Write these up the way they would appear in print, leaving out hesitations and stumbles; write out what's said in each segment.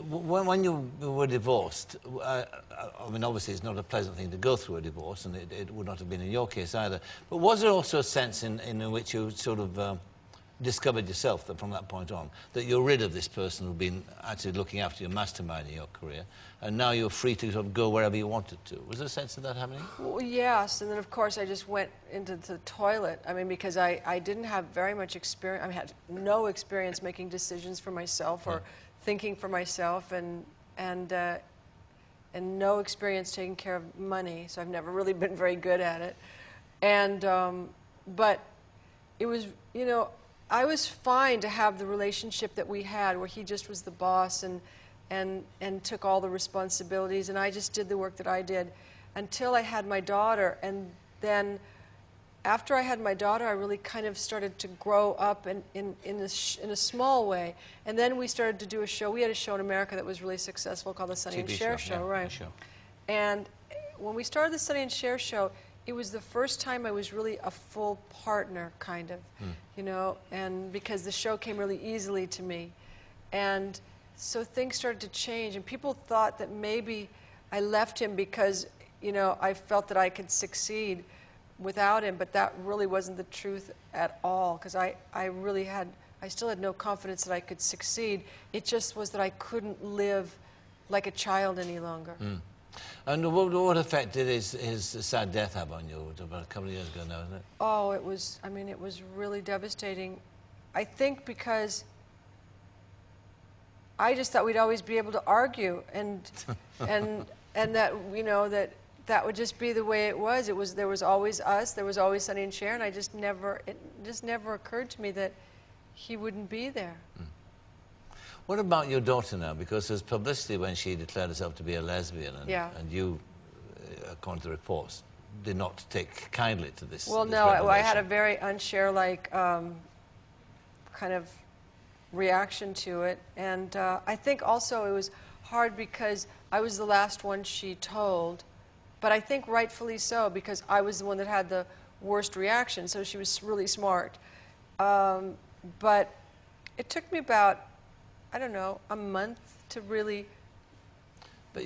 When you were divorced, I mean, obviously it's not a pleasant thing to go through a divorce, and it would not have been in your case either. But was there also a sense in which you sort of discovered yourself that from that point on, that you're rid of this person who'd been actually looking after you, masterminding your career, and now you're free to sort of go wherever you wanted to? Was there a sense of that happening? Well, yes, and then of course I just went into the toilet. I mean, because I didn't have very much experience. I had no experience making decisions for myself or thinking for myself, and no experience taking care of money, so I've never really been very good at it. And but it was, you know, I was fine to have the relationship that we had, where he just was the boss and took all the responsibilities, and I just did the work that I did until I had my daughter. And then after I had my daughter, I really kind of started to grow up in a small way. And then we started to do a show. We had a show in America that was really successful called the Sonny and Cher show, yeah, right? Show. And when we started the Sonny and Cher show, it was the first time I was really a full partner, kind of, you know, and because the show came really easily to me. And so things started to change, and people thought that maybe I left him because, you know, I felt that I could succeed without him, but that really wasn't the truth at all, because I still had no confidence that I could succeed. It just was that I couldn't live like a child any longer. And what effect did his sad death have on you? It was about a couple of years ago now, isn't it? Oh, it was, I mean, it was really devastating. I think because I just thought we'd always be able to argue, and that, you know, that would just be the way it was. There was always us, there was always Sonny and Cher, and it just never occurred to me that he wouldn't be there. What about your daughter now? Because there's publicity when she declared herself to be a lesbian, and you, according to the reports, did not take kindly to this. Well, this no, I revelation. had a very un-Cher-like kind of reaction to it, and I think also it was hard because I was the last one she told, but I think rightfully so, because I was the one that had the worst reaction, so she was really smart. But it took me about, I don't know, a month to really... But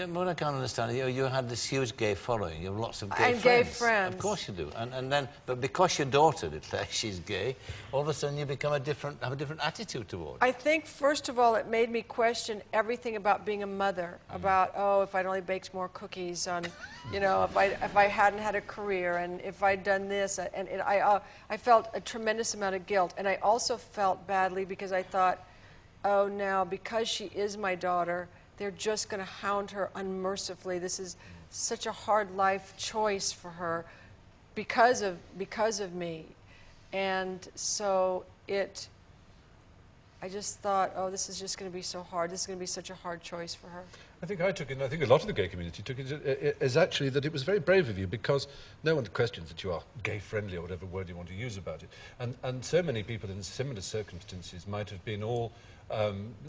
what I can't understand, you had this huge gay following. You have lots of gay friends. And gay friends. Of course you do. And then, but because your daughter declares she's gay, all of a sudden you become have a different attitude toward it. I think, first of all, it made me question everything about being a mother. About, oh, if I'd only baked more cookies, you know, if I hadn't had a career, and if I'd done this, and I felt a tremendous amount of guilt. And I also felt badly because I thought, oh, now, because she is my daughter, they're just going to hound her unmercifully. This is such a hard life choice for her because of me. And so I just thought, oh, this is just going to be so hard. This is going to be such a hard choice for her. I think I took it, and I think a lot of the gay community took it, is actually that it was very brave of you, because no one questions that you are gay-friendly, or whatever word you want to use about it. And so many people in similar circumstances might have been all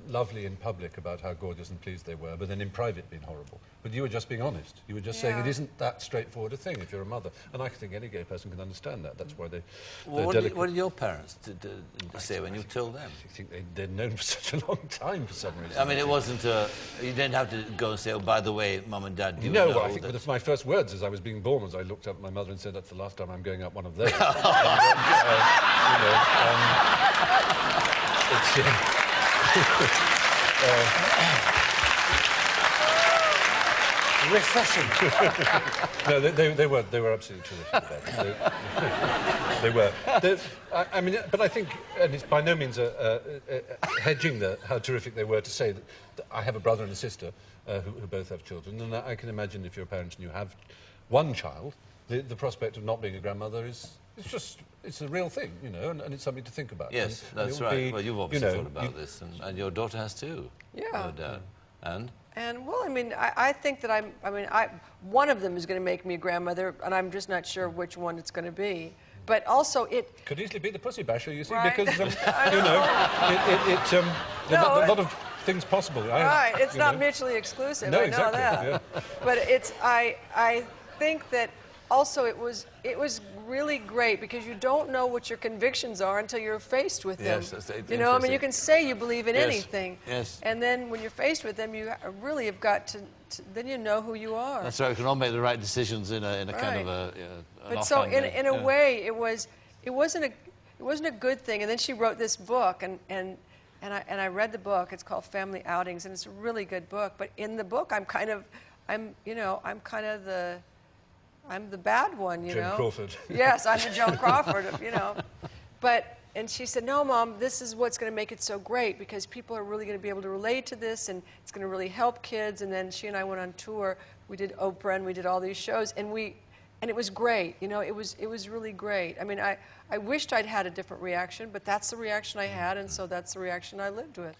lovely in public about how gorgeous and pleased they were, but then in private being horrible. But you were just being honest. You were just saying it isn't that straightforward a thing if you're a mother. And I think any gay person can understand that. That's why what did your parents say when you told them? I think they'd known for such a long time for some reason. I mean, it wasn't, you didn't have to go and say, oh, by the way, Mum and Dad, do No, know I think that... my first words as I was being born was I looked up at my mother and said, that's the last time I'm going up one of those. Refreshing. No, they were absolutely terrific. They were. I mean, but I think, and it's by no means hedging how terrific they were to say that I have a brother and a sister who both have children, and I can imagine if you're parents and you have one child, the prospect of not being a grandmother it's a real thing, you know, and it's something to think about. Yes, that's right. Well, you've obviously thought about this, and your daughter has too. Yeah. No doubt. And well, I mean, I think that one of them is going to make me a grandmother, and I'm just not sure which one it's going to be. But also, it could easily be the pussy basher, you see, right? because you know, there are a lot of things possible. Right, it's not mutually exclusive. No, I know exactly. that. Yeah. But I think that also it was really great because you don't know what your convictions are until you're faced with them. Yes, that's you know, I mean, you can say you believe in Yes, anything, yes. and then when you're faced with them, you really have got to then you know who you are. That's right. We can all make the right decisions in a kind of Right. an But so offhand in a way. way, it wasn't a good thing. And then she wrote this book, and I read the book. It's called Family Outings, and it's a really good book. But in the book, I'm the bad one, you know. Joan Crawford. Yes, I'm the Joan Crawford, you know. And she said, no, Mom, this is what's going to make it so great because people are really going to be able to relate to this and it's going to really help kids. And then she and I went on tour. We did Oprah and we did all these shows and it was great. You know, it was really great. I mean, I wished I'd had a different reaction, but that's the reaction I had and so that's the reaction I lived with.